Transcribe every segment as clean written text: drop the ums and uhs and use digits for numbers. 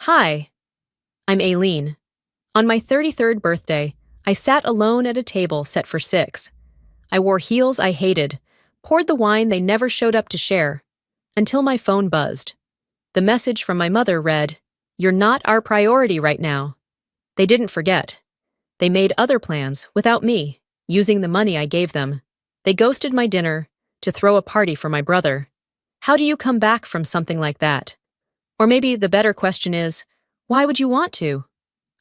Hi, I'm Aileen. On my 33rd birthday, I sat alone at a table set for six. I wore heels I hated, poured the wine they never showed up to share, until my phone buzzed. The message from my mother read, "You're not our priority right now." They didn't forget. They made other plans without me, using the money I gave them. They ghosted my dinner to throw a party for my brother. How do you come back from something like that? Or maybe the better question is, why would you want to?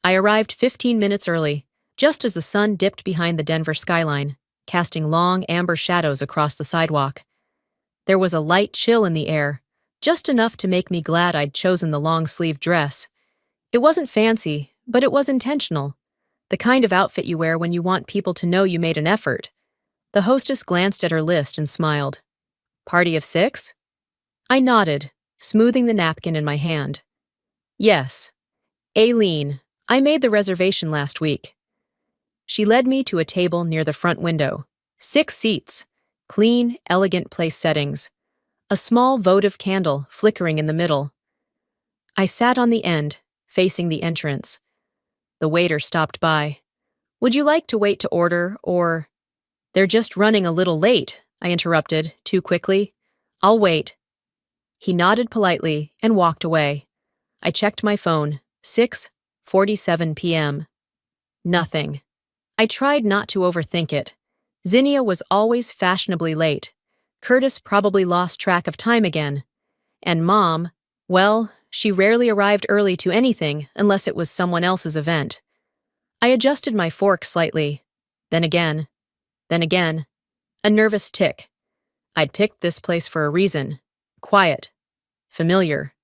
I arrived 15 minutes early, just as the sun dipped behind the Denver skyline, casting long amber shadows across the sidewalk. There was a light chill in the air, just enough to make me glad I'd chosen the long-sleeved dress. It wasn't fancy, but it was intentional. The kind of outfit you wear when you want people to know you made an effort. The hostess glanced at her list and smiled. "Party of six?" I nodded, smoothing the napkin in my hand. "Yes. Aileen, I made the reservation last week." She led me to a table near the front window. 6 seats, clean, elegant place settings. A small votive candle flickering in the middle. I sat on the end, facing the entrance. The waiter stopped by. "Would you like to wait to order, or—" "They're just running a little late," I interrupted, too quickly. "I'll wait." He nodded politely and walked away. I checked my phone. 6:47 p.m. Nothing. I tried not to overthink it. Zinnia was always fashionably late. Curtis probably lost track of time again. And Mom, well, she rarely arrived early to anything unless it was someone else's event. I adjusted my fork slightly. Then again. Then again. A nervous tick. I'd picked this place for a reason. Quiet. Familiar.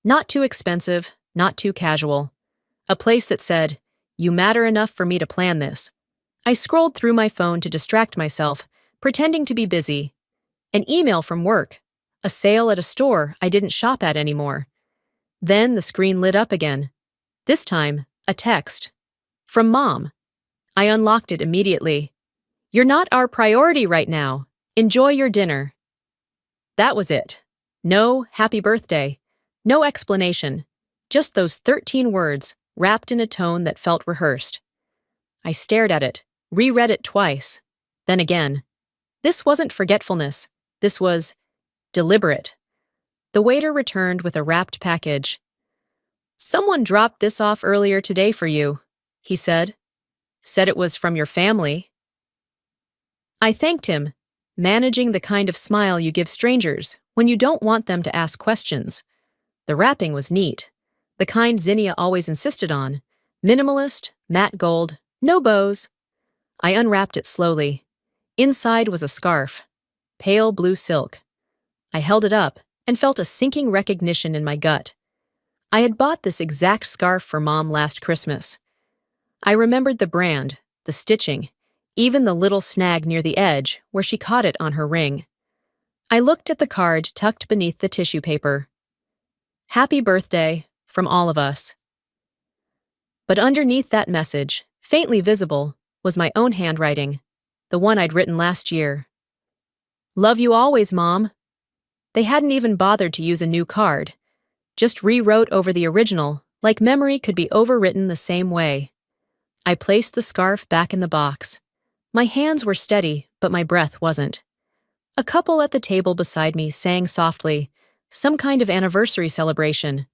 Not too expensive, not too casual. A place that said, "You matter enough for me to plan this." I scrolled through my phone to distract myself, pretending to be busy. An email from work. A sale at a store I didn't shop at anymore. Then the screen lit up again. This time, a text. From Mom. I unlocked it immediately. "You're not our priority right now. Enjoy your dinner." That was it. No happy birthday. No explanation. Just those 13 words, wrapped in a tone that felt rehearsed. I stared at it, reread it twice. Then again. This wasn't forgetfulness. This was deliberate. The waiter returned with a wrapped package. "Someone dropped this off earlier today for you," he said. "Said it was from your family." I thanked him, managing the kind of smile you give strangers when you don't want them to ask questions. The wrapping was neat, the kind Zinnia always insisted on. Minimalist, matte gold, no bows. I unwrapped it slowly. Inside was a scarf, pale blue silk. I held it up and felt a sinking recognition in my gut. I had bought this exact scarf for Mom last Christmas. I remembered the brand, the stitching, even the little snag near the edge where she caught it on her ring. I looked at the card tucked beneath the tissue paper. "Happy birthday, from all of us." But underneath that message, faintly visible, was my own handwriting, the one I'd written last year. "Love you always, Mom." They hadn't even bothered to use a new card, just rewrote over the original, like memory could be overwritten the same way. I placed the scarf back in the box. My hands were steady, but my breath wasn't. A couple at the table beside me sang softly, some kind of anniversary celebration.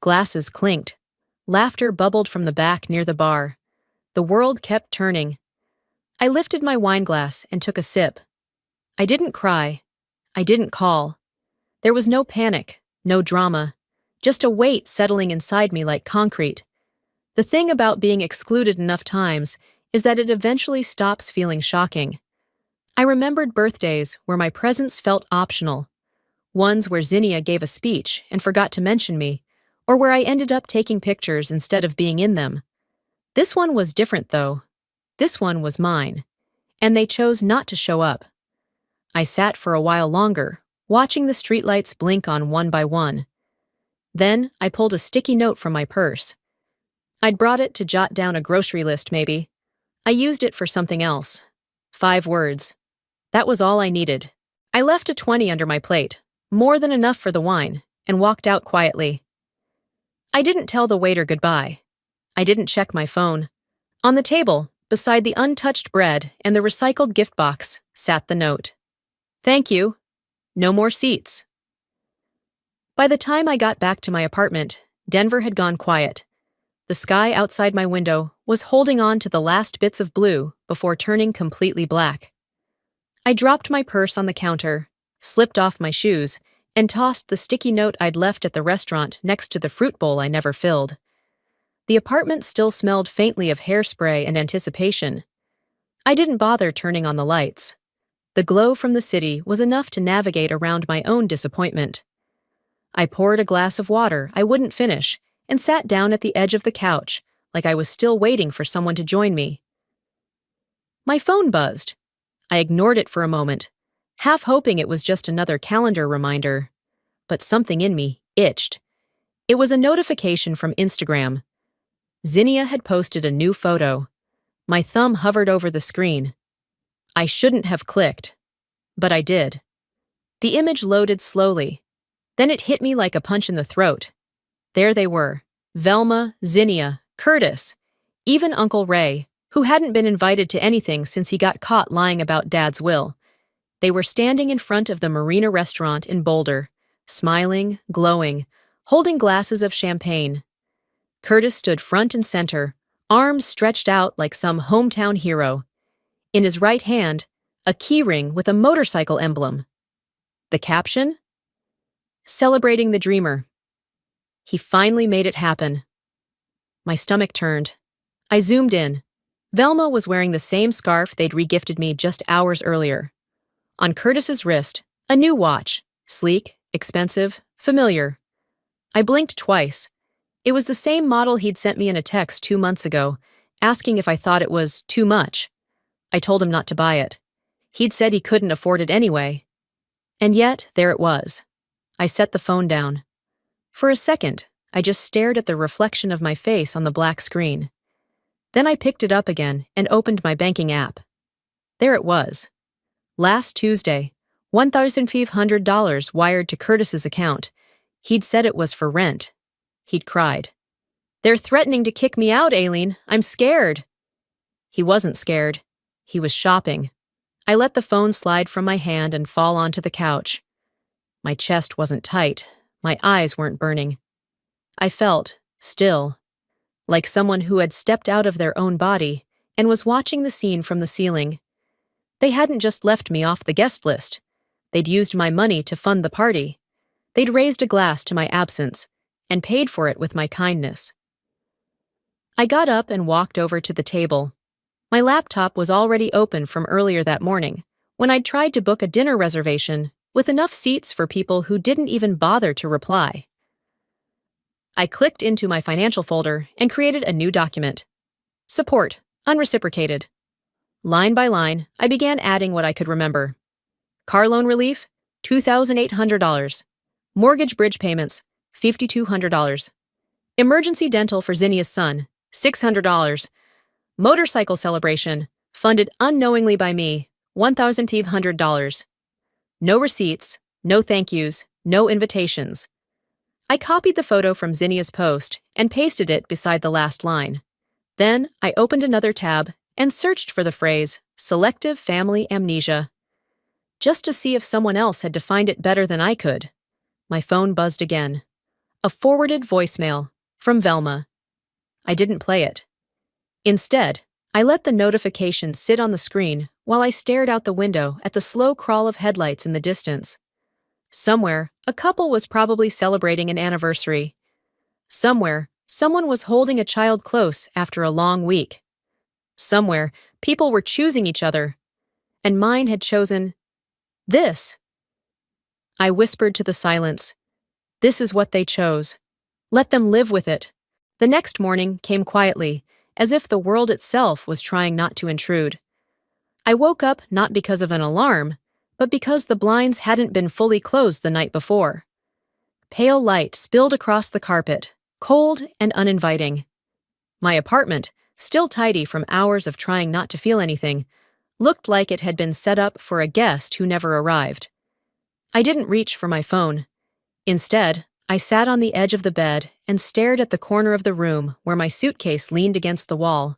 Glasses clinked. Laughter bubbled from the back near the bar. The world kept turning. I lifted my wineglass and took a sip. I didn't cry. I didn't call. There was no panic, no drama, just a weight settling inside me like concrete. The thing about being excluded enough times is that it eventually stops feeling shocking. I remembered birthdays where my presence felt optional, ones where Zinnia gave a speech and forgot to mention me, or where I ended up taking pictures instead of being in them. This one was different, though. This one was mine, and they chose not to show up. I sat for a while longer, watching the streetlights blink on one by one. Then I pulled a sticky note from my purse. I'd brought it to jot down a grocery list, maybe. I used it for something else. 5 words. That was all I needed. I left a 20 under my plate, more than enough for the wine, and walked out quietly. I didn't tell the waiter goodbye. I didn't check my phone. On the table, beside the untouched bread and the recycled gift box, sat the note. Thank you. No more seats. By the time I got back to my apartment, Denver had gone quiet. The sky outside my window was holding on to the last bits of blue before turning completely black. I dropped my purse on the counter, slipped off my shoes, and tossed the sticky note I'd left at the restaurant next to the fruit bowl I never filled. The apartment still smelled faintly of hairspray and anticipation. I didn't bother turning on the lights. The glow from the city was enough to navigate around my own disappointment. I poured a glass of water I wouldn't finish and sat down at the edge of the couch like I was still waiting for someone to join me. My phone buzzed. I ignored it for a moment, half hoping it was just another calendar reminder. But something in me itched. It was a notification from Instagram. Zinnia had posted a new photo. My thumb hovered over the screen. I shouldn't have clicked, but I did. The image loaded slowly. Then it hit me like a punch in the throat. There they were, Velma, Zinnia, Curtis, even Uncle Ray, who hadn't been invited to anything since he got caught lying about Dad's will. They were standing in front of the Marina restaurant in Boulder, smiling, glowing, holding glasses of champagne. Curtis stood front and center, arms stretched out like some hometown hero. In his right hand, a keyring with a motorcycle emblem. The caption? Celebrating the dreamer. He finally made it happen. My stomach turned. I zoomed in. Velma was wearing the same scarf they'd regifted me just hours earlier. On Curtis's wrist, a new watch, sleek, expensive, familiar. I blinked twice. It was the same model he'd sent me in a text 2 months ago, asking if I thought it was too much. I told him not to buy it. He'd said he couldn't afford it anyway. And yet, there it was. I set the phone down. For a second, I just stared at the reflection of my face on the black screen. Then I picked it up again and opened my banking app. There it was. Last Tuesday, $1,500 wired to Curtis's account. He'd said it was for rent. He'd cried. They're threatening to kick me out, Aileen. I'm scared. He wasn't scared. He was shopping. I let the phone slide from my hand and fall onto the couch. My chest wasn't tight. My eyes weren't burning. I felt, still, like someone who had stepped out of their own body and was watching the scene from the ceiling. They hadn't just left me off the guest list. They'd used my money to fund the party. They'd raised a glass to my absence and paid for it with my kindness. I got up and walked over to the table. My laptop was already open from earlier that morning, when I'd tried to book a dinner reservation with enough seats for people who didn't even bother to reply. I clicked into my financial folder and created a new document. Support, unreciprocated. Line by line, I began adding what I could remember. Car loan relief, $2,800. Mortgage bridge payments, $5,200. Emergency dental for Zinnia's son, $600. Motorcycle celebration, funded unknowingly by me, $1,500. No receipts, no thank yous, no invitations. I copied the photo from Zinnia's post and pasted it beside the last line. Then I opened another tab and searched for the phrase, selective family amnesia, just to see if someone else had defined it better than I could. My phone buzzed again. A forwarded voicemail from Velma. I didn't play it. Instead, I let the notification sit on the screen while I stared out the window at the slow crawl of headlights in the distance. Somewhere, a couple was probably celebrating an anniversary. Somewhere, someone was holding a child close after a long week. Somewhere, people were choosing each other. And mine had chosen this. I whispered to the silence. This is what they chose. Let them live with it. The next morning came quietly, as if the world itself was trying not to intrude. I woke up not because of an alarm, but because the blinds hadn't been fully closed the night before. Pale light spilled across the carpet, cold and uninviting. My apartment, still tidy from hours of trying not to feel anything, looked like it had been set up for a guest who never arrived. I didn't reach for my phone. Instead, I sat on the edge of the bed and stared at the corner of the room where my suitcase leaned against the wall.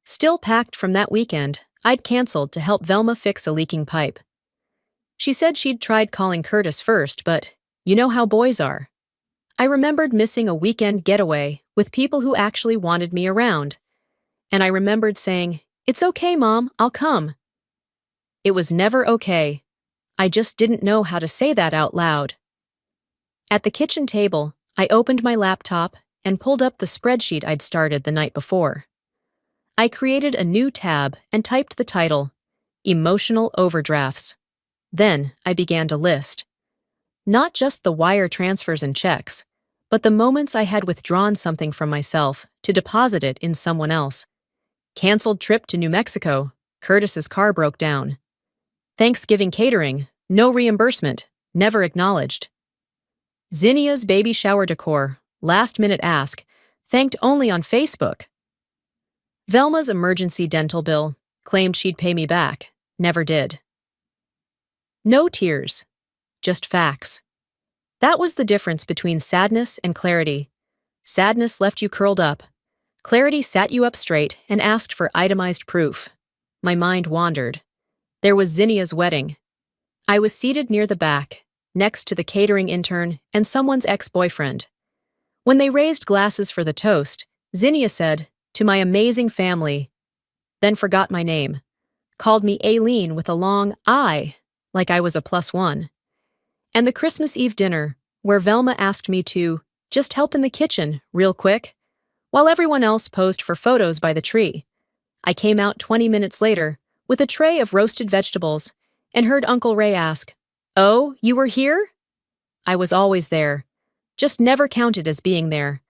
Still packed from that weekend, I'd canceled to help Velma fix a leaking pipe. She said she'd tried calling Curtis first, but you know how boys are. I remembered missing a weekend getaway with people who actually wanted me around. And I remembered saying, "It's okay, Mom, I'll come." It was never okay. I just didn't know how to say that out loud. At the kitchen table, I opened my laptop and pulled up the spreadsheet I'd started the night before. I created a new tab and typed the title, Emotional Overdrafts. Then I began to list. Not just the wire transfers and checks, but the moments I had withdrawn something from myself to deposit it in someone else. Canceled trip to New Mexico, Curtis's car broke down. Thanksgiving catering, no reimbursement, never acknowledged. Zinnia's baby shower decor, last-minute ask, thanked only on Facebook. Velma's emergency dental bill, claimed she'd pay me back, never did. No tears, just facts. That was the difference between sadness and clarity. Sadness left you curled up. Clarity sat you up straight and asked for itemized proof. My mind wandered. There was Zinnia's wedding. I was seated near the back, next to the catering intern and someone's ex-boyfriend. When they raised glasses for the toast, Zinnia said, "To my amazing family," then forgot my name, called me Aileen with a long I, like I was a +1. And the Christmas Eve dinner, where Velma asked me to just help in the kitchen, real quick, while everyone else posed for photos by the tree. I came out 20 minutes later with a tray of roasted vegetables and heard Uncle Ray ask, "Oh, you were here?" I was always there, just never counted as being there.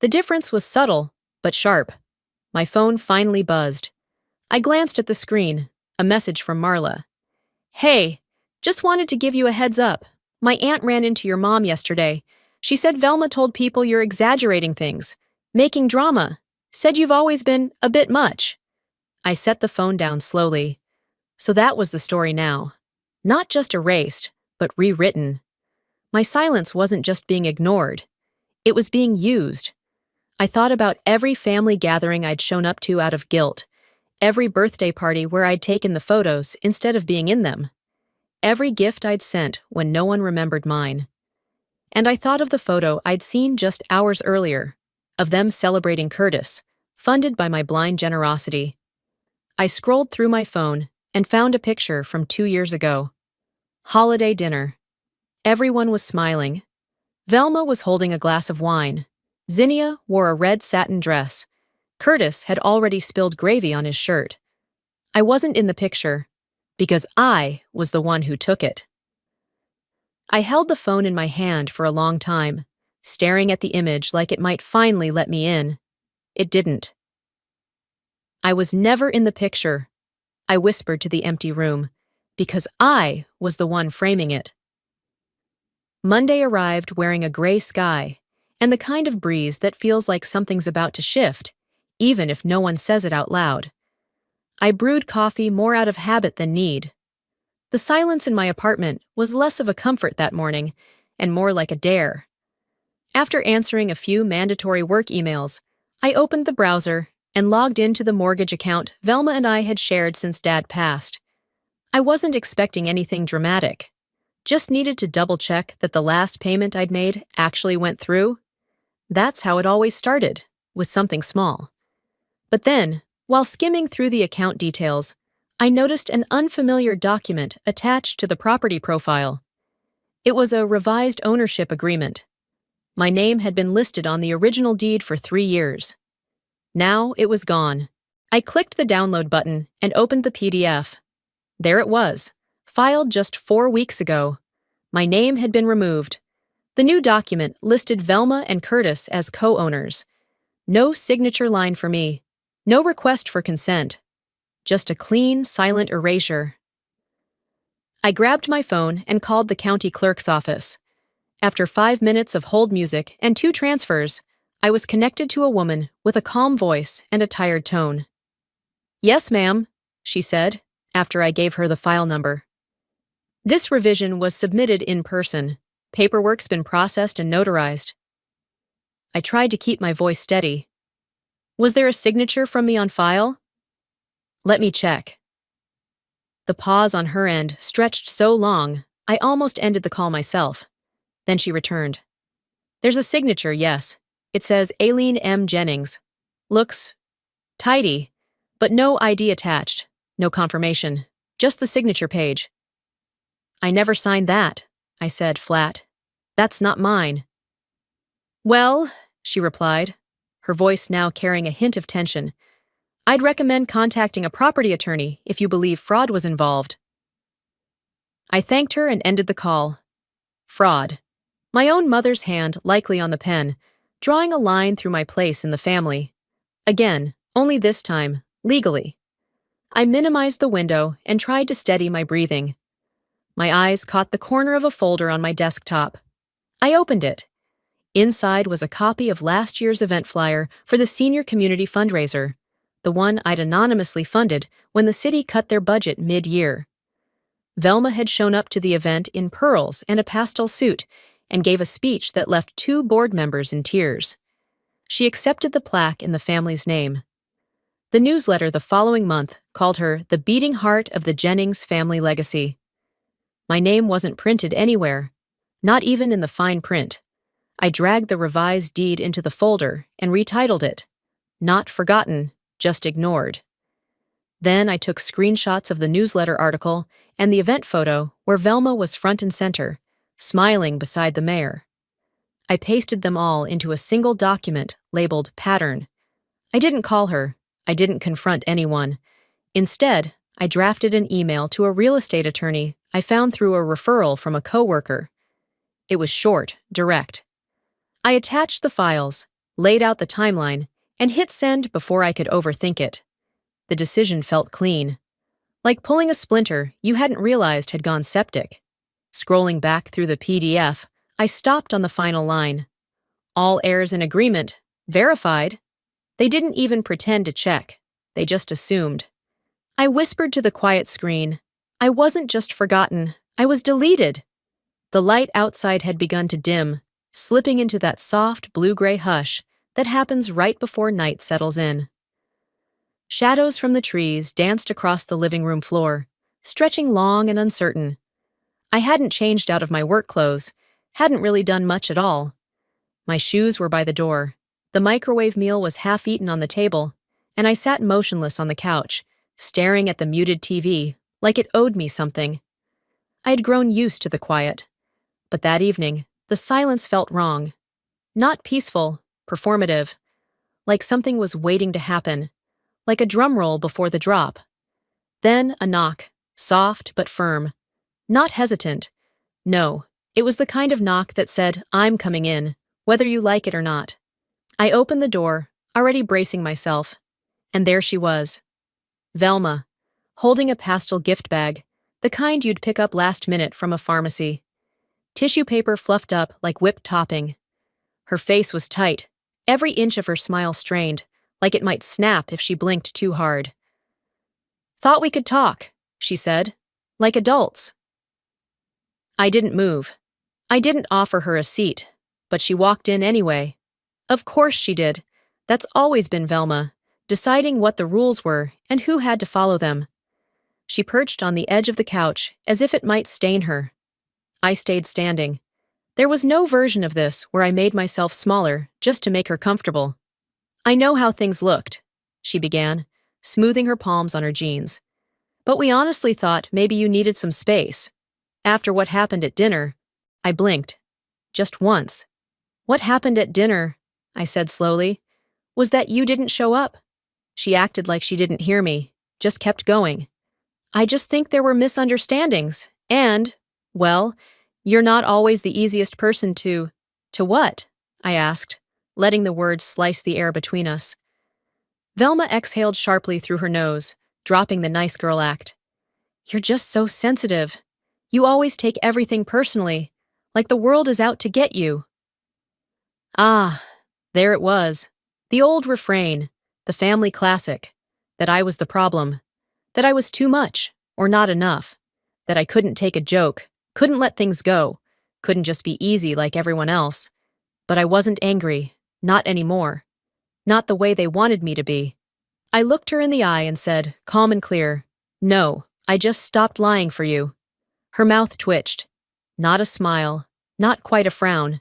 The difference was subtle, but sharp. My phone finally buzzed. I glanced at the screen, a message from Marla. "Hey, just wanted to give you a heads up. My aunt ran into your mom yesterday. She said Velma told people you're exaggerating things, making drama, said you've always been a bit much." I set the phone down slowly. So that was the story now. Not just erased, but rewritten. My silence wasn't just being ignored. It was being used. I thought about every family gathering I'd shown up to out of guilt, every birthday party where I'd taken the photos instead of being in them, every gift I'd sent when no one remembered mine. And I thought of the photo I'd seen just hours earlier, of them celebrating Curtis, funded by my blind generosity. I scrolled through my phone and found a picture from 2 years ago. Holiday dinner. Everyone was smiling. Velma was holding a glass of wine. Zinnia wore a red satin dress. Curtis had already spilled gravy on his shirt. I wasn't in the picture, because I was the one who took it. I held the phone in my hand for a long time, staring at the image like it might finally let me in. It didn't. I was never in the picture, I whispered to the empty room, because I was the one framing it. Monday arrived wearing a gray sky and the kind of breeze that feels like something's about to shift, even if no one says it out loud. I brewed coffee more out of habit than need. The silence in my apartment was less of a comfort that morning and more like a dare. After answering a few mandatory work emails, I opened the browser and logged into the mortgage account Velma and I had shared since Dad passed. I wasn't expecting anything dramatic. Just needed to double-check that the last payment I'd made actually went through. That's how it always started, with something small. But then, while skimming through the account details, I noticed an unfamiliar document attached to the property profile. It was a revised ownership agreement. My name had been listed on the original deed for 3 years. Now it was gone. I clicked the download button and opened the PDF. There it was, filed just 4 weeks ago. My name had been removed. The new document listed Velma and Curtis as co-owners. No signature line for me. No request for consent. Just a clean, silent erasure. I grabbed my phone and called the county clerk's office. After 5 minutes of hold music and 2 transfers, I was connected to a woman with a calm voice and a tired tone. "Yes, ma'am," she said, after I gave her the file number. This revision was submitted in person, Paperwork's been processed and notarized. I tried to keep my voice steady. Was there a signature from me on file? Let me check. The pause on her end stretched so long, I almost ended the call myself. Then she returned. There's a signature, yes. It says Aileen M. Jennings. Looks tidy, but no ID attached, no confirmation, just the signature page. I never signed that, I said flat. That's not mine. Well, she replied, her voice now carrying a hint of tension, I'd recommend contacting a property attorney if you believe fraud was involved. I thanked her and ended the call. Fraud. My own mother's hand likely on the pen, drawing a line through my place in the family. Again, only this time, legally. I minimized the window and tried to steady my breathing. My eyes caught the corner of a folder on my desktop. I opened it. Inside was a copy of last year's event flyer for the senior community fundraiser, the one I'd anonymously funded when the city cut their budget mid-year. Velma had shown up to the event in pearls and a pastel suit and gave a speech that left 2 board members in tears. She accepted the plaque in the family's name. The newsletter the following month called her the beating heart of the Jennings family legacy. My name wasn't printed anywhere, not even in the fine print. I dragged the revised deed into the folder and retitled it, Not Forgotten, Just Ignored. Then I took screenshots of the newsletter article and the event photo where Velma was front and center, smiling beside the mayor. I pasted them all into a single document labeled Pattern. I didn't call her. I didn't confront anyone. Instead, I drafted an email to a real estate attorney I found through a referral from a coworker. It was short, direct. I attached the files, laid out the timeline, and hit send before I could overthink it. The decision felt clean. Like pulling a splinter you hadn't realized had gone septic. Scrolling back through the PDF, I stopped on the final line. All heirs in agreement. Verified. They didn't even pretend to check. They just assumed. I whispered to the quiet screen. I wasn't just forgotten. I was deleted. The light outside had begun to dim, slipping into that soft blue-gray hush that happens right before night settles in. Shadows from the trees danced across the living room floor, stretching long and uncertain. I hadn't changed out of my work clothes, hadn't really done much at all. My shoes were by the door. The microwave meal was half eaten on the table, and I sat motionless on the couch, staring at the muted TV like it owed me something. I had grown used to the quiet, but that evening, the silence felt wrong. Not peaceful, performative, like something was waiting to happen, like a drum roll before the drop. Then a knock, soft but firm. Not hesitant. No, it was the kind of knock that said, I'm coming in, whether you like it or not. I opened the door, already bracing myself, and there she was. Velma, holding a pastel gift bag, the kind you'd pick up last minute from a pharmacy. Tissue paper fluffed up like whipped topping. Her face was tight, every inch of her smile strained, like it might snap if she blinked too hard. Thought we could talk, she said, like adults. I didn't move. I didn't offer her a seat, but she walked in anyway. Of course she did. That's always been Velma, deciding what the rules were and who had to follow them. She perched on the edge of the couch as if it might stain her. I stayed standing. There was no version of this where I made myself smaller just to make her comfortable. I know how things looked, she began, smoothing her palms on her jeans. But we honestly thought maybe you needed some space. After what happened at dinner, I blinked. Just once. What happened at dinner, I said slowly, was that you didn't show up. She acted like she didn't hear me, just kept going. I just think there were misunderstandings, and, well, you're not always the easiest person to what? I asked, letting the words slice the air between us. Velma exhaled sharply through her nose, dropping the nice girl act. You're just so sensitive. You always take everything personally, like the world is out to get you. Ah, there it was. The old refrain, the family classic, that I was the problem, that I was too much, or not enough, that I couldn't take a joke, couldn't let things go, Couldn't just be easy like everyone else. But I wasn't angry. Not anymore. Not the way they wanted me to be. I looked her in the eye and said, calm and clear, "No, I just stopped lying for you." Her mouth twitched. Not a smile, not quite a frown.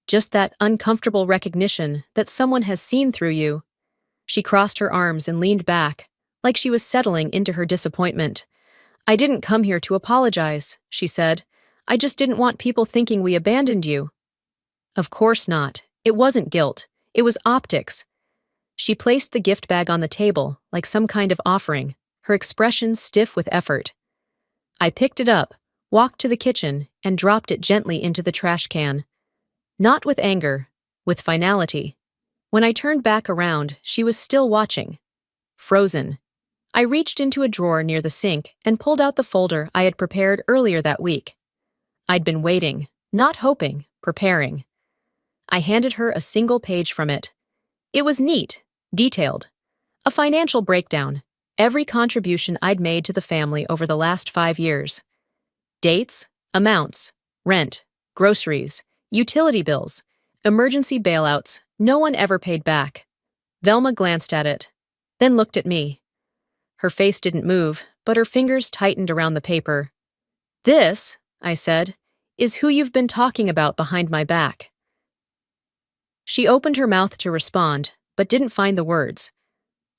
Just that uncomfortable recognition that someone has seen through you. She crossed her arms and leaned back, like she was settling into her disappointment. "I didn't come here to apologize," she said. "I just didn't want people thinking we abandoned you." Of course not. It wasn't guilt. It was optics. She placed the gift bag on the table, like some kind of offering, her expression stiff with effort. I picked it up, walked to the kitchen, and dropped it gently into the trash can. Not with anger, with finality. When I turned back around, she was still watching. Frozen. I reached into a drawer near the sink and pulled out the folder I had prepared earlier that week. I'd been waiting, not hoping, preparing. I handed her a single page from it. It was neat, detailed. A financial breakdown, every contribution I'd made to the family over the last 5 years. Dates, amounts, rent, groceries, utility bills, emergency bailouts no one ever paid back. Velma glanced at it, then looked at me. Her face didn't move, but her fingers tightened around the paper. "This," I said, "is who you've been talking about behind my back." She opened her mouth to respond, but didn't find the words.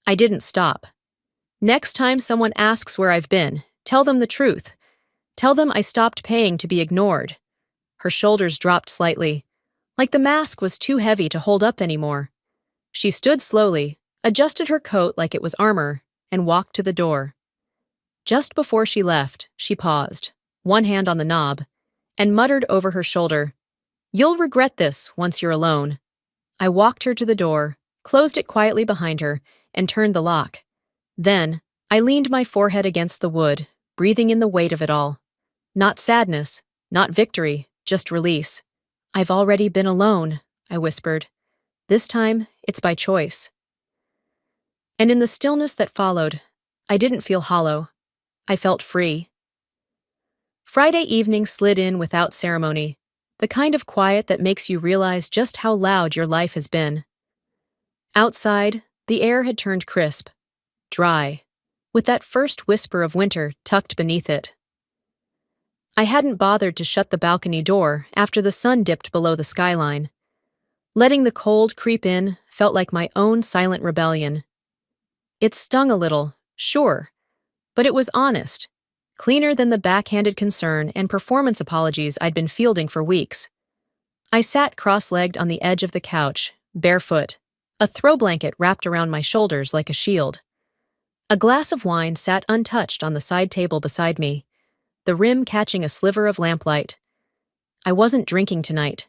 I didn't stop. "Next time someone asks where I've been, tell them the truth. Tell them I stopped paying to be ignored." Her shoulders dropped slightly, like the mask was too heavy to hold up anymore. She stood slowly, adjusted her coat like it was armor, and walked to the door. Just before she left, she paused, one hand on the knob, and muttered over her shoulder, "You'll regret this once you're alone." I walked her to the door, closed it quietly behind her, and turned the lock. Then, I leaned my forehead against the wood, breathing in the weight of it all. Not sadness, not victory, just release. "I've already been alone," I whispered. "This time, it's by choice." And in the stillness that followed, I didn't feel hollow. I felt free. Friday evening slid in without ceremony, the kind of quiet that makes you realize just how loud your life has been. Outside, the air had turned crisp, dry, with that first whisper of winter tucked beneath it. I hadn't bothered to shut the balcony door after the sun dipped below the skyline. Letting the cold creep in felt like my own silent rebellion. It stung a little, sure, but it was honest, cleaner than the backhanded concern and performance apologies I'd been fielding for weeks. I sat cross-legged on the edge of the couch, barefoot, a throw blanket wrapped around my shoulders like a shield. A glass of wine sat untouched on the side table beside me, the rim catching a sliver of lamplight. I wasn't drinking tonight,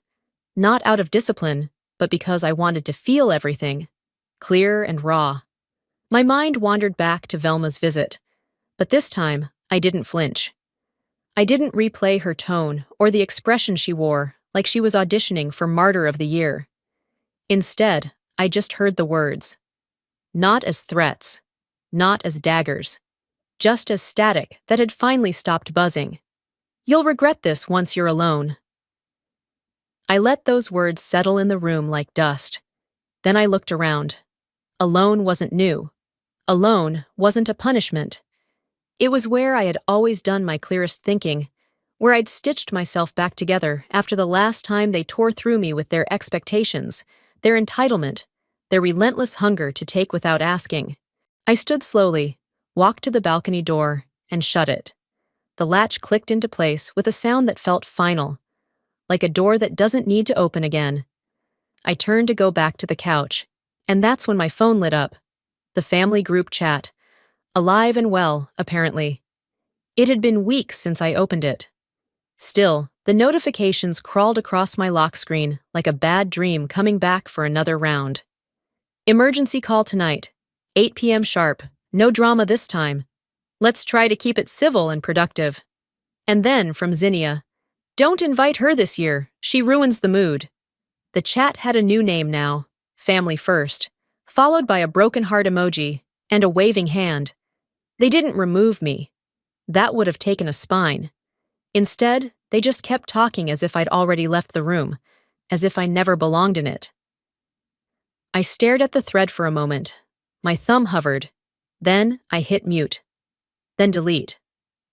not out of discipline, but because I wanted to feel everything, clear and raw. My mind wandered back to Velma's visit, but this time I didn't flinch. I didn't replay her tone or the expression she wore like she was auditioning for Martyr of the Year. Instead, I just heard the words. Not as threats, not as daggers, just as static that had finally stopped buzzing. "You'll regret this once you're alone." I let those words settle in the room like dust. Then I looked around. Alone wasn't new. Alone wasn't a punishment. It was where I had always done my clearest thinking, where I'd stitched myself back together after the last time they tore through me with their expectations, their entitlement, their relentless hunger to take without asking. I stood slowly, walked to the balcony door, and shut it. The latch clicked into place with a sound that felt final, like a door that doesn't need to open again. I turned to go back to the couch, and that's when my phone lit up. The family group chat. Alive and well, apparently. It had been weeks since I opened it. Still, the notifications crawled across my lock screen like a bad dream coming back for another round. Emergency call tonight, 8 p.m. sharp, no drama this time. Let's try to keep it civil and productive. And then, from Zinnia, don't invite her this year, she ruins the mood. The chat had a new name now, Family First, followed by a broken heart emoji and a waving hand. They didn't remove me. That would have taken a spine. Instead, They just kept talking as if I'd already left the room, as if I never belonged in it. I stared at the thread for a moment. My thumb hovered. Then I hit mute. Then delete.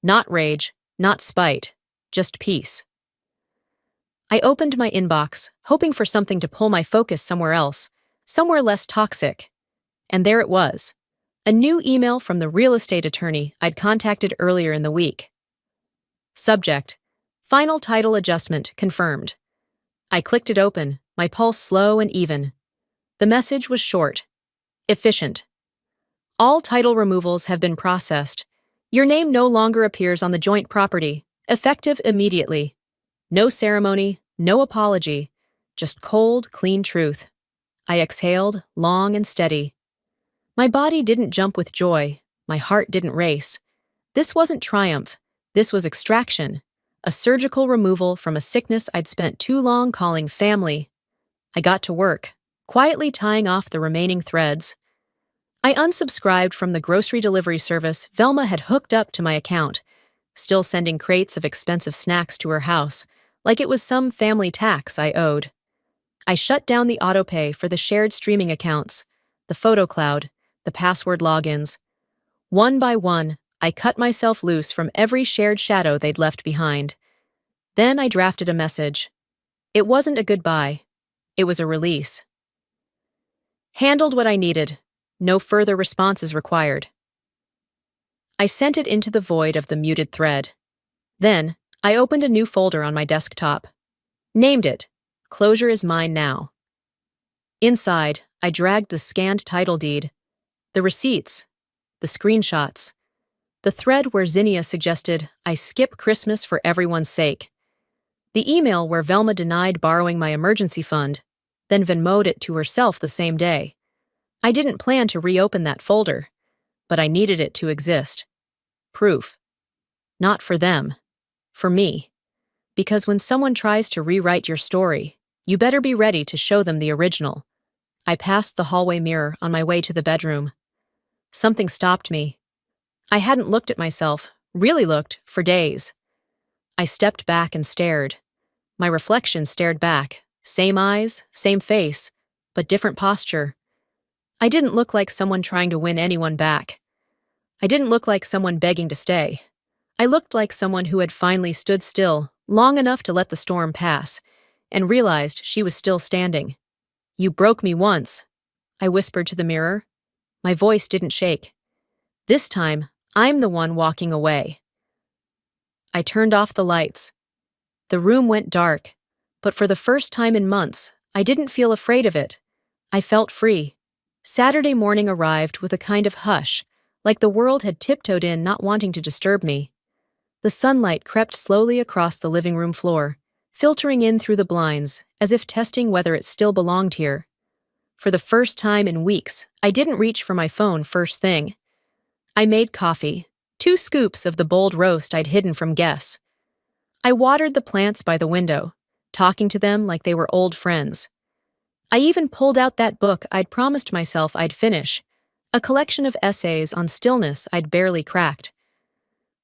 Not rage, not spite, just peace. I opened my inbox, hoping for something to pull my focus somewhere else, somewhere less toxic. And there it was. A new email from the real estate attorney I'd contacted earlier in the week. Subject: Final title adjustment confirmed. I clicked it open, my pulse slow and even. The message was short. Efficient. All title removals have been processed. Your name no longer appears on the joint property, effective immediately. No ceremony, no apology, just cold, clean truth. I exhaled, long and steady. My body didn't jump with joy. My heart didn't race. This wasn't triumph. This was extraction. A surgical removal from a sickness I'd spent too long calling family. I got to work, quietly tying off the remaining threads. I unsubscribed from the grocery delivery service Velma had hooked up to my account, still sending crates of expensive snacks to her house, like it was some family tax I owed. I shut down the autopay for the shared streaming accounts, the photo cloud, the password logins. One by one, I cut myself loose from every shared shadow they'd left behind. Then I drafted a message. It wasn't a goodbye. It was a release. Handled what I needed. No further responses required. I sent it into the void of the muted thread. Then, I opened a new folder on my desktop. Named it, Closure is Mine Now. Inside, I dragged the scanned title deed, the receipts, the screenshots, the thread where Zinnia suggested I skip Christmas for everyone's sake, the email where Velma denied borrowing my emergency fund, then Venmo'd it to herself the same day. I didn't plan to reopen that folder, but I needed it to exist. Proof. Not for them. For me. Because when someone tries to rewrite your story, you better be ready to show them the original. I passed the hallway mirror on my way to the bedroom. Something stopped me. I hadn't looked at myself, really looked, for days. I stepped back and stared. My reflection stared back. Same eyes, same face, but different posture. I didn't look like someone trying to win anyone back. I didn't look like someone begging to stay. I looked like someone who had finally stood still, long enough to let the storm pass, and realized she was still standing. You broke me once, I whispered to the mirror. My voice didn't shake. This time, I'm the one walking away. I turned off the lights. The room went dark, but for the first time in months, I didn't feel afraid of it. I felt free. Saturday morning arrived with a kind of hush, like the world had tiptoed in, not wanting to disturb me. The sunlight crept slowly across the living room floor, filtering in through the blinds, as if testing whether it still belonged here. For the first time in weeks, I didn't reach for my phone first thing. I made coffee, 2 scoops of the bold roast I'd hidden from guests. I watered the plants by the window, talking to them like they were old friends. I even pulled out that book I'd promised myself I'd finish, a collection of essays on stillness I'd barely cracked.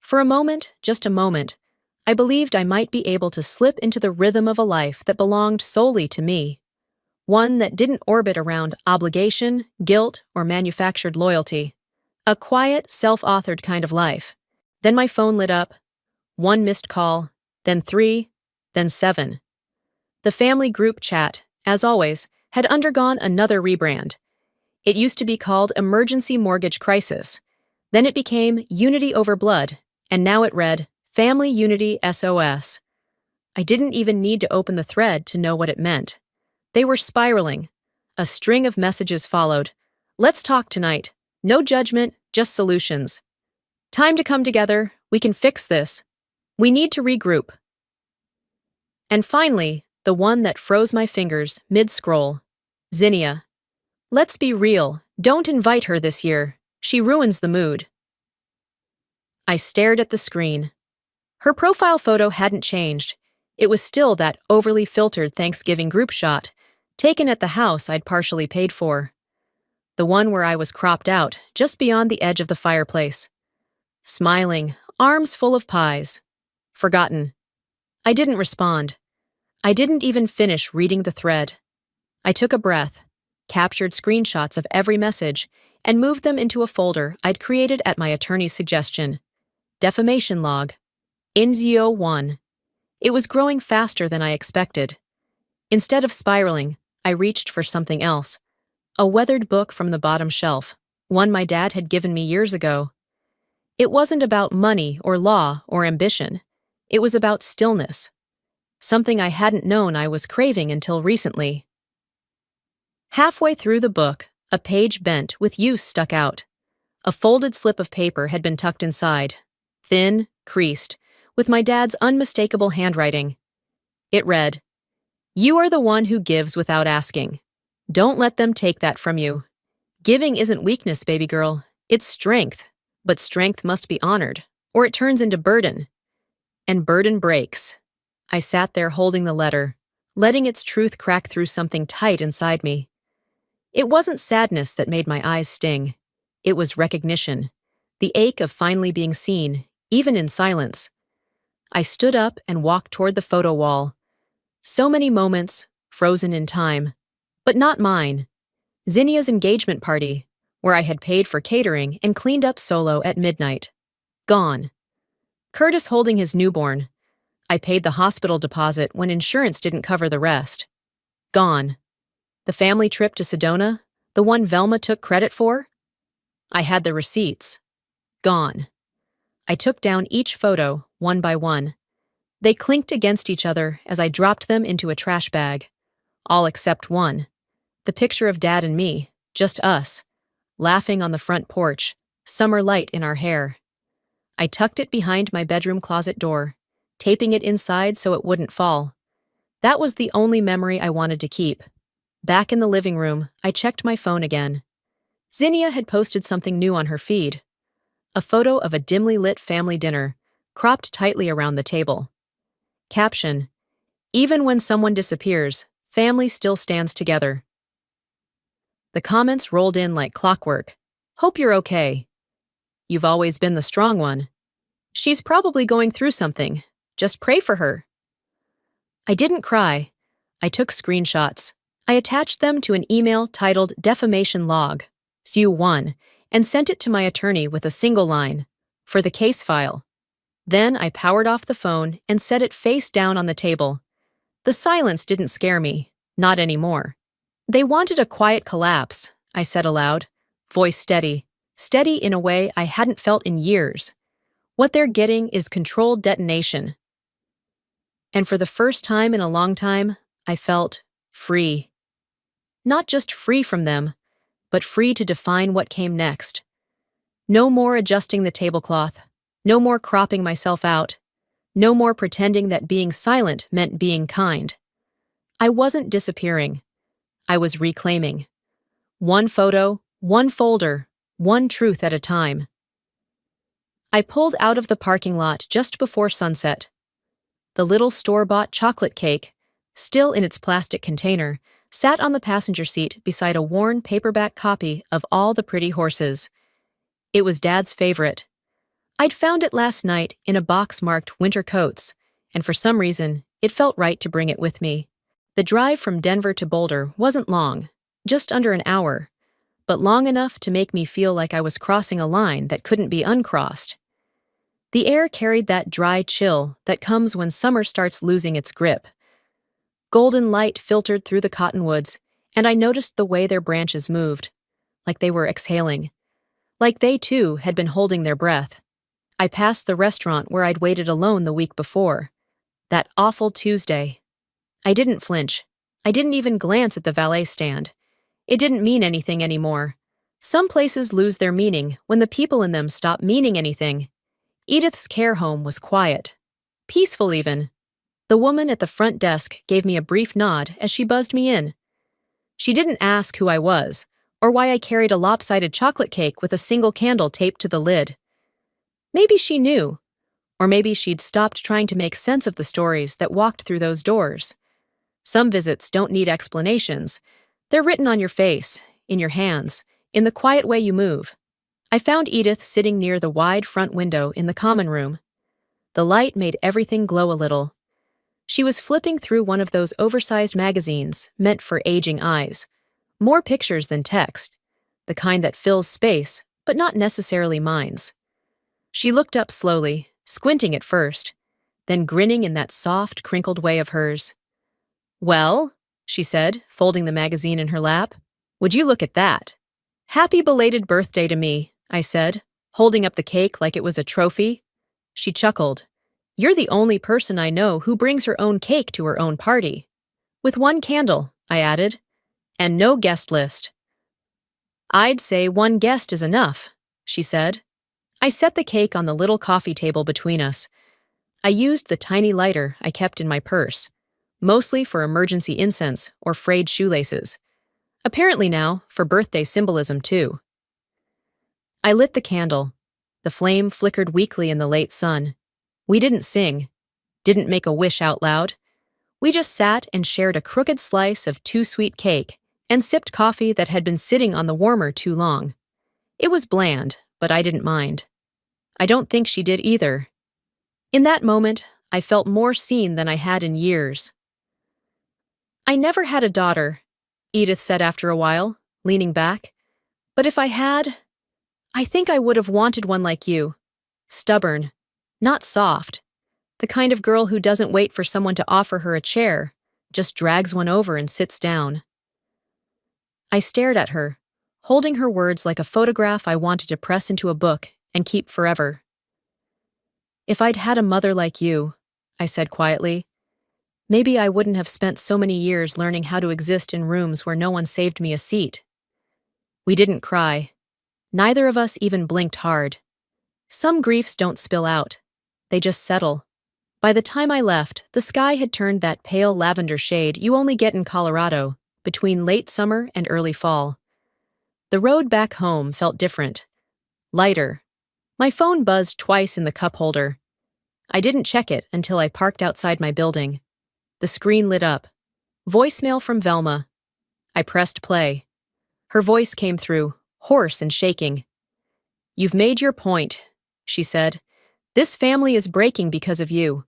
For a moment, just a moment, I believed I might be able to slip into the rhythm of a life that belonged solely to me. One that didn't orbit around obligation, guilt, or manufactured loyalty. A quiet, self-authored kind of life. Then my phone lit up. 1 missed call, then 3, then 7. The family group chat, as always, had undergone another rebrand. It used to be called Emergency Mortgage Crisis. Then it became Unity Over Blood, and now it read Family Unity SOS. I didn't even need to open the thread to know what it meant. They were spiraling. A string of messages followed. Let's talk tonight. No judgment, just solutions. Time to come together. We can fix this. We need to regroup. And finally, the one that froze my fingers mid-scroll. Zinnia. Let's be real. Don't invite her this year. She ruins the mood. I stared at the screen. Her profile photo hadn't changed. It was still that overly filtered Thanksgiving group shot, taken at the house I'd partially paid for. The one where I was cropped out, just beyond the edge of the fireplace. Smiling, arms full of pies. Forgotten. I didn't respond. I didn't even finish reading the thread. I took a breath, captured screenshots of every message, and moved them into a folder I'd created at my attorney's suggestion. Defamation log. Inzio 1. It was growing faster than I expected. Instead of spiraling, I reached for something else. A weathered book from the bottom shelf, one my dad had given me years ago. It wasn't about money or law or ambition. It was about stillness. Something I hadn't known I was craving until recently. Halfway through the book, a page bent with use stuck out. A folded slip of paper had been tucked inside, thin, creased, with my dad's unmistakable handwriting. It read, "You are the one who gives without asking. Don't let them take that from you. Giving isn't weakness, baby girl. It's strength. But strength must be honored, or it turns into burden. And burden breaks." I sat there holding the letter, letting its truth crack through something tight inside me. It wasn't sadness that made my eyes sting. It was recognition, the ache of finally being seen, even in silence. I stood up and walked toward the photo wall. So many moments, frozen in time. But not mine. Zinnia's engagement party, where I had paid for catering and cleaned up solo at midnight. Gone. Curtis holding his newborn. I paid the hospital deposit when insurance didn't cover the rest. Gone. The family trip to Sedona, the one Velma took credit for? I had the receipts. Gone. I took down each photo, one by one. They clinked against each other as I dropped them into a trash bag. All except one. The picture of Dad and me, just us, laughing on the front porch, summer light in our hair. I tucked it behind my bedroom closet door, taping it inside so it wouldn't fall. That was the only memory I wanted to keep. Back in the living room, I checked my phone again. Zinnia had posted something new on her feed. A photo of a dimly lit family dinner, cropped tightly around the table. Caption: "Even when someone disappears, family still stands together." The comments rolled in like clockwork. "Hope you're okay. You've always been the strong one. She's probably going through something. Just pray for her." I didn't cry. I took screenshots. I attached them to an email titled Defamation Log, SU1, and sent it to my attorney with a single line, "For the case file." Then I powered off the phone and set it face down on the table. The silence didn't scare me, not anymore. "They wanted a quiet collapse," I said aloud, voice steady, steady in a way I hadn't felt in years. "What they're getting is controlled detonation." And for the first time in a long time, I felt free. Not just free from them, but free to define what came next. No more adjusting the tablecloth. No more cropping myself out. No more pretending that being silent meant being kind. I wasn't disappearing. I was reclaiming. One photo, one folder, one truth at a time. I pulled out of the parking lot just before sunset. The little store-bought chocolate cake, still in its plastic container, sat on the passenger seat beside a worn paperback copy of All the Pretty Horses. It was Dad's favorite. I'd found it last night in a box marked winter coats, and for some reason, it felt right to bring it with me. The drive from Denver to Boulder wasn't long, just under an hour, but long enough to make me feel like I was crossing a line that couldn't be uncrossed. The air carried that dry chill that comes when summer starts losing its grip. Golden light filtered through the cottonwoods, and I noticed the way their branches moved, like they were exhaling, like they too had been holding their breath. I passed the restaurant where I'd waited alone the week before. That awful Tuesday. I didn't flinch. I didn't even glance at the valet stand. It didn't mean anything anymore. Some places lose their meaning when the people in them stop meaning anything. Edith's care home was quiet. Peaceful even. The woman at the front desk gave me a brief nod as she buzzed me in. She didn't ask who I was, or why I carried a lopsided chocolate cake with a single candle taped to the lid. Maybe she knew, or maybe she'd stopped trying to make sense of the stories that walked through those doors. Some visits don't need explanations. They're written on your face, in your hands, in the quiet way you move. I found Edith sitting near the wide front window in the common room. The light made everything glow a little. She was flipping through one of those oversized magazines meant for aging eyes. More pictures than text, the kind that fills space, but not necessarily minds. She looked up slowly, squinting at first, then grinning in that soft, crinkled way of hers. "Well," she said, folding the magazine in her lap, "would you look at that?" "Happy belated birthday to me," I said, holding up the cake like it was a trophy. She chuckled. "You're the only person I know who brings her own cake to her own party." "With one candle," I added, "and no guest list." "I'd say one guest is enough," she said. I set the cake on the little coffee table between us. I used the tiny lighter I kept in my purse, mostly for emergency incense or frayed shoelaces. Apparently now, for birthday symbolism too. I lit the candle. The flame flickered weakly in the late sun. We didn't sing, didn't make a wish out loud. We just sat and shared a crooked slice of too sweet cake and sipped coffee that had been sitting on the warmer too long. It was bland, but I didn't mind. I don't think she did either. In that moment, I felt more seen than I had in years. "I never had a daughter," Edith said after a while, leaning back. "But if I had, I think I would have wanted one like you. Stubborn, not soft. The kind of girl who doesn't wait for someone to offer her a chair, just drags one over and sits down." I stared at her, holding her words like a photograph I wanted to press into a book and keep forever. "If I'd had a mother like you," I said quietly, "maybe I wouldn't have spent so many years learning how to exist in rooms where no one saved me a seat." We didn't cry. Neither of us even blinked hard. Some griefs don't spill out. They just settle. By the time I left, the sky had turned that pale lavender shade you only get in Colorado, between late summer and early fall. The road back home felt different. Lighter. My phone buzzed twice in the cup holder. I didn't check it until I parked outside my building. The screen lit up. Voicemail from Velma. I pressed play. Her voice came through, hoarse and shaking. "You've made your point," she said. "This family is breaking because of you."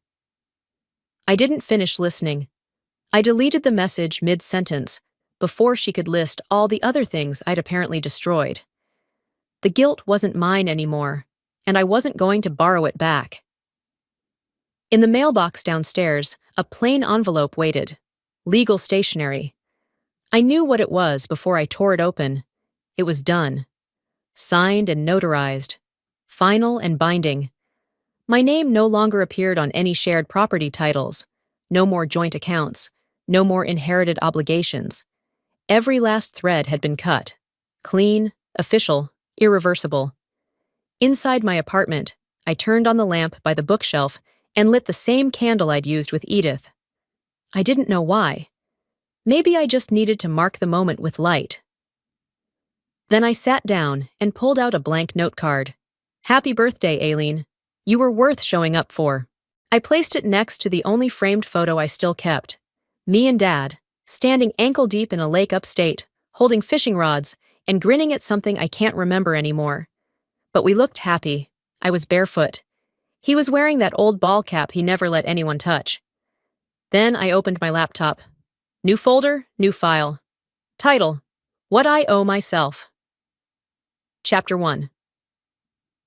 I didn't finish listening. I deleted the message mid-sentence, before she could list all the other things I'd apparently destroyed. The guilt wasn't mine anymore, and I wasn't going to borrow it back. In the mailbox downstairs, a plain envelope waited. Legal stationery. I knew what it was before I tore it open. It was done. Signed and notarized. Final and binding. My name no longer appeared on any shared property titles. No more joint accounts. No more inherited obligations. Every last thread had been cut. Clean, official, irreversible. Inside my apartment, I turned on the lamp by the bookshelf and lit the same candle I'd used with Edith. I didn't know why. Maybe I just needed to mark the moment with light. Then I sat down and pulled out a blank note card. "Happy birthday, Aileen. You were worth showing up for." I placed it next to the only framed photo I still kept. Me and Dad, standing ankle-deep in a lake upstate, holding fishing rods and grinning at something I can't remember anymore. But we looked happy. I was barefoot. He was wearing that old ball cap he never let anyone touch. Then I opened my laptop. New folder, new file. Title: What I Owe Myself. Chapter 1.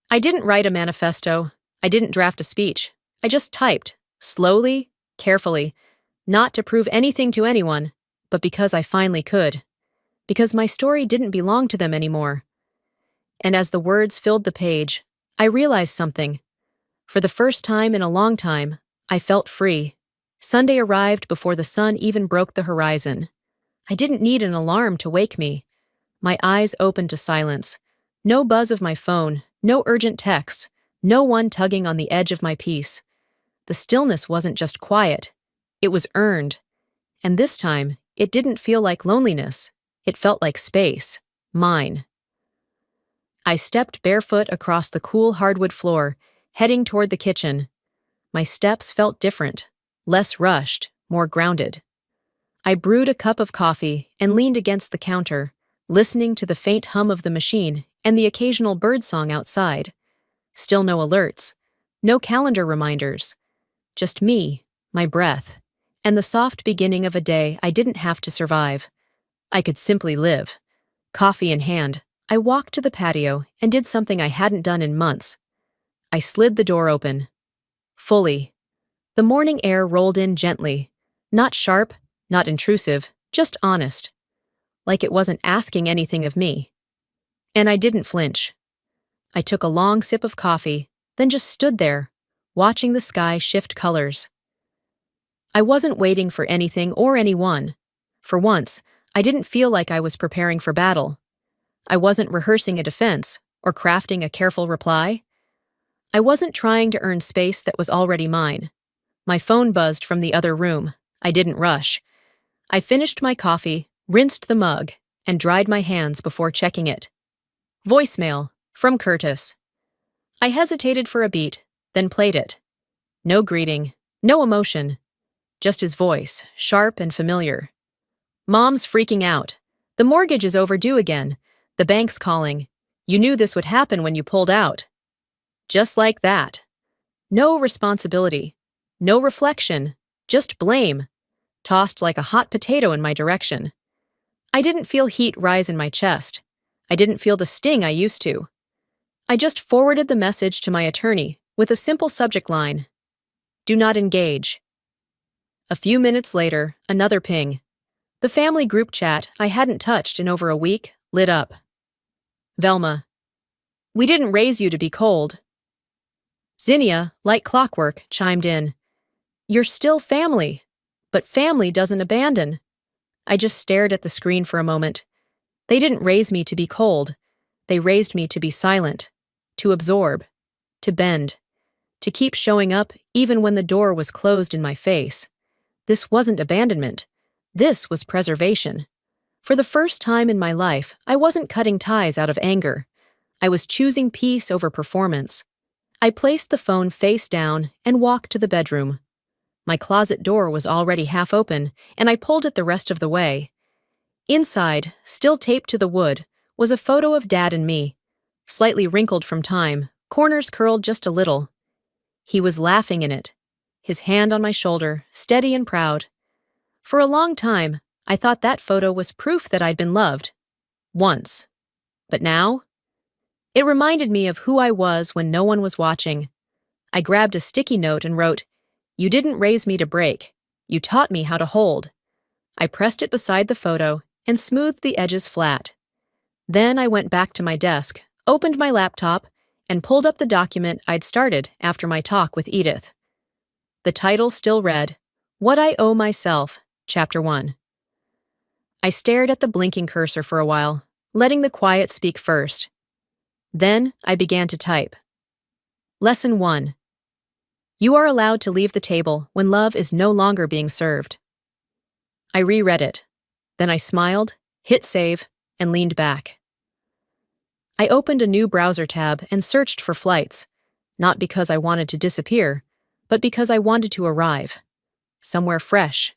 I didn't write a manifesto. I didn't draft a speech. I just typed, slowly, carefully, not to prove anything to anyone, but because I finally could. Because my story didn't belong to them anymore. And as the words filled the page, I realized something. For the first time in a long time, I felt free. Sunday arrived before the sun even broke the horizon. I didn't need an alarm to wake me. My eyes opened to silence. No buzz of my phone, no urgent texts, no one tugging on the edge of my peace. The stillness wasn't just quiet. It was earned. And this time, it didn't feel like loneliness. It felt like space. Mine. I stepped barefoot across the cool hardwood floor, heading toward the kitchen. My steps felt different, less rushed, more grounded. I brewed a cup of coffee and leaned against the counter, listening to the faint hum of the machine and the occasional birdsong outside. Still no alerts, no calendar reminders. Just me, my breath, and the soft beginning of a day I didn't have to survive. I could simply live. Coffee in hand, I walked to the patio and did something I hadn't done in months. I slid the door open. Fully. The morning air rolled in gently. Not sharp, not intrusive, just honest. Like it wasn't asking anything of me. And I didn't flinch. I took a long sip of coffee, then just stood there, watching the sky shift colors. I wasn't waiting for anything or anyone. For once, I didn't feel like I was preparing for battle. I wasn't rehearsing a defense or crafting a careful reply. I wasn't trying to earn space that was already mine. My phone buzzed from the other room. I didn't rush. I finished my coffee, rinsed the mug, and dried my hands before checking it. Voicemail, from Curtis. I hesitated for a beat, then played it. No greeting, no emotion. Just his voice, sharp and familiar. Mom's freaking out. The mortgage is overdue again. The bank's calling. You knew this would happen when you pulled out. Just like that. No responsibility. No reflection. Just blame. Tossed like a hot potato in my direction. I didn't feel heat rise in my chest. I didn't feel the sting I used to. I just forwarded the message to my attorney with a simple subject line. Do not engage. A few minutes later, another ping. The family group chat I hadn't touched in over a week lit up. Velma. We didn't raise you to be cold. Zinnia, like clockwork, chimed in. You're still family, but family doesn't abandon. I just stared at the screen for a moment. They didn't raise me to be cold. They raised me to be silent, to absorb, to bend, to keep showing up even when the door was closed in my face. This wasn't abandonment. This was preservation. For the first time in my life, I wasn't cutting ties out of anger. I was choosing peace over performance. I placed the phone face down and walked to the bedroom. My closet door was already half open, and I pulled it the rest of the way. Inside, still taped to the wood, was a photo of Dad and me, slightly wrinkled from time, corners curled just a little. He was laughing in it, his hand on my shoulder, steady and proud. For a long time, I thought that photo was proof that I'd been loved. Once. But now? It reminded me of who I was when no one was watching. I grabbed a sticky note and wrote, You didn't raise me to break. You taught me how to hold. I pressed it beside the photo and smoothed the edges flat. Then I went back to my desk, opened my laptop, and pulled up the document I'd started after my talk with Edith. The title still read, What I Owe Myself, Chapter 1. I stared at the blinking cursor for a while, letting the quiet speak first. Then I began to type. Lesson 1. You are allowed to leave the table when love is no longer being served. I reread it. Then I smiled, hit save, and leaned back. I opened a new browser tab and searched for flights, not because I wanted to disappear, but because I wanted to arrive. Somewhere fresh.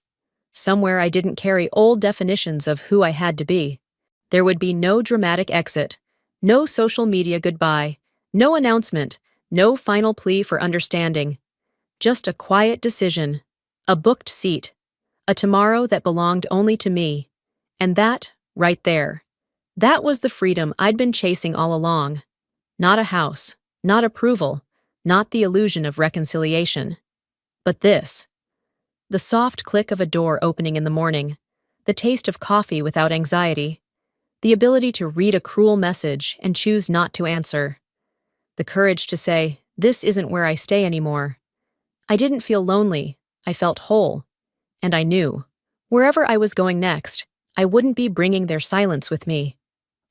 Somewhere I didn't carry old definitions of who I had to be. There would be no dramatic exit, no social media goodbye, no announcement, no final plea for understanding. Just a quiet decision, a booked seat, a tomorrow that belonged only to me. And that, right there, that was the freedom I'd been chasing all along. Not a house, not approval, not the illusion of reconciliation. But this. The soft click of a door opening in the morning, the taste of coffee without anxiety, the ability to read a cruel message and choose not to answer, the courage to say, this isn't where I stay anymore. I didn't feel lonely, I felt whole, and I knew, wherever I was going next, I wouldn't be bringing their silence with me,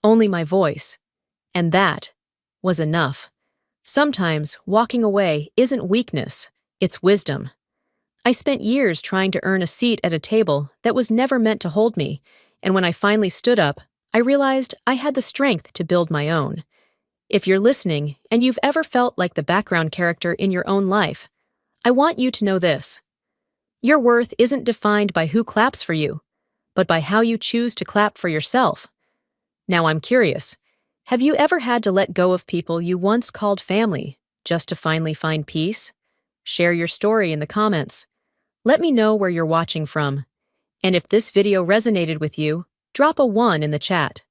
only my voice, and that was enough. Sometimes walking away isn't weakness, it's wisdom. I spent years trying to earn a seat at a table that was never meant to hold me, and when I finally stood up, I realized I had the strength to build my own. If you're listening and you've ever felt like the background character in your own life, I want you to know this. Your worth isn't defined by who claps for you, but by how you choose to clap for yourself. Now I'm curious, have you ever had to let go of people you once called family just to finally find peace? Share your story in the comments. Let me know where you're watching from. And if this video resonated with you, drop a 1 in the chat.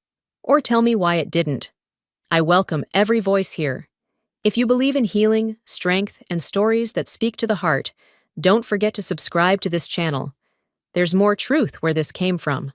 Or tell me why it didn't. I welcome every voice here. If you believe in healing, strength, and stories that speak to the heart, don't forget to subscribe to this channel. There's more truth where this came from.